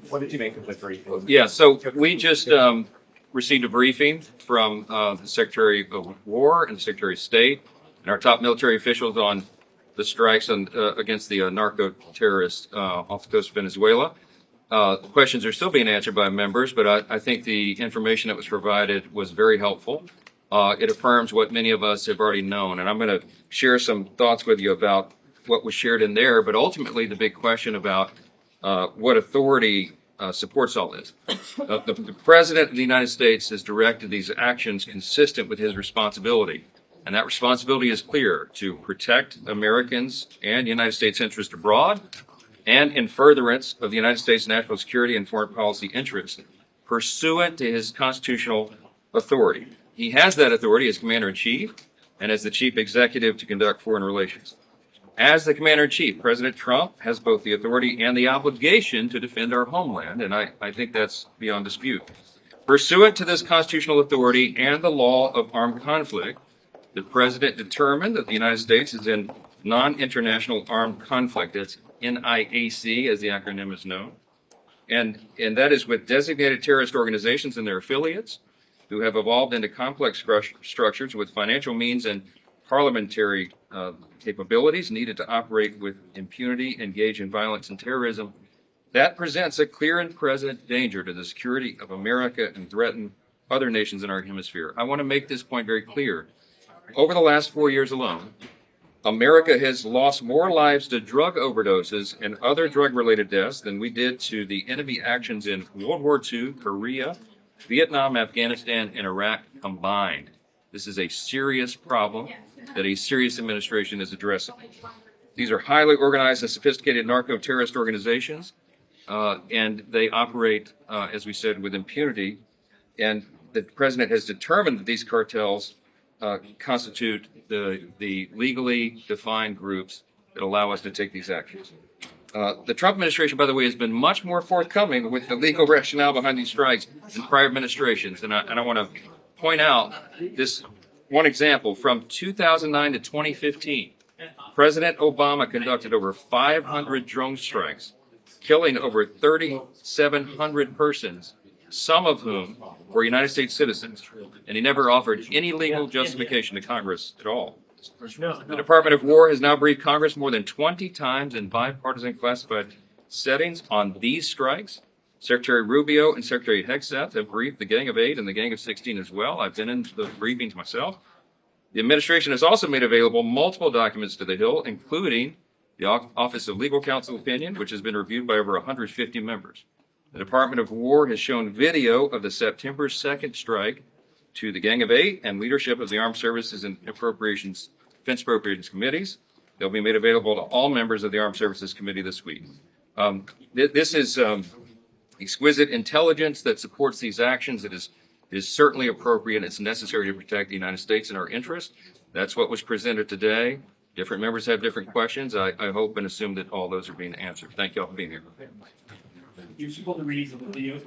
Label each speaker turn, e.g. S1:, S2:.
S1: What did you make of the briefing?
S2: Yeah, so we just received a briefing from the Secretary of War and the Secretary of State and our top military officials on the strikes against the narco-terrorists off the coast of Venezuela. The questions are still being answered by members, but I think the information that was provided was very helpful. It affirms what many of us have already known, and I'm going to share some thoughts with you about what was shared in there, but ultimately the big question about what authority supports all this. The President of the United States has directed these actions consistent with his responsibility, and that responsibility is clear: to protect Americans and United States interests abroad and in furtherance of the United States national security and foreign policy interests, pursuant to his constitutional authority. He has that authority as Commander-in-Chief and as the Chief Executive to conduct foreign relations. As the Commander-in-Chief, President Trump has both the authority and the obligation to defend our homeland, and I think that's beyond dispute. Pursuant to this constitutional authority and the law of armed conflict, the President determined that the United States is in non-international armed conflict. It's NIAC, as the acronym is known. And that is with designated terrorist organizations and their affiliates who have evolved into complex structures with financial means and parliamentary capabilities needed to operate with impunity, engage in violence and terrorism. That presents a clear and present danger to the security of America and threaten other nations in our hemisphere. I want to make this point very clear. Over the last 4 years alone, America has lost more lives to drug overdoses and other drug-related deaths than we did to the enemy actions in World War II, Korea, Vietnam, Afghanistan, and Iraq combined. This is a serious problem that a serious administration is addressing. These are highly organized and sophisticated narco-terrorist organizations, and they operate, as we said, with impunity. And the President has determined that these cartels constitute the legally defined groups that allow us to take these actions. The Trump administration, by the way, has been much more forthcoming with the legal rationale behind these strikes than prior administrations. And I want to point out this one example. From 2009 to 2015, President Obama conducted over 500 drone strikes, killing over 3,700 persons, some of whom were United States citizens, and he never offered any legal justification to Congress at all. The Department of War has now briefed Congress more than 20 times in bipartisan classified settings on these strikes. Secretary Rubio and Secretary Hegseth have briefed the Gang of 8 and the Gang of 16 as well. I've been in the briefings myself. The administration has also made available multiple documents to the Hill, including the Office of Legal Counsel opinion, which has been reviewed by over 150 members. The Department of War has shown video of the September 2nd strike to the Gang of 8 and leadership of the Armed Services and Defense Appropriations Committees. They'll be made available to all members of the Armed Services Committee this week. This is exquisite intelligence that supports these actions. It is certainly appropriate. It's necessary to protect the United States and our interests. That's what was presented today. Different members have different questions. I hope and assume that all those are being answered. Thank you all for being here.
S1: You support the release of the video.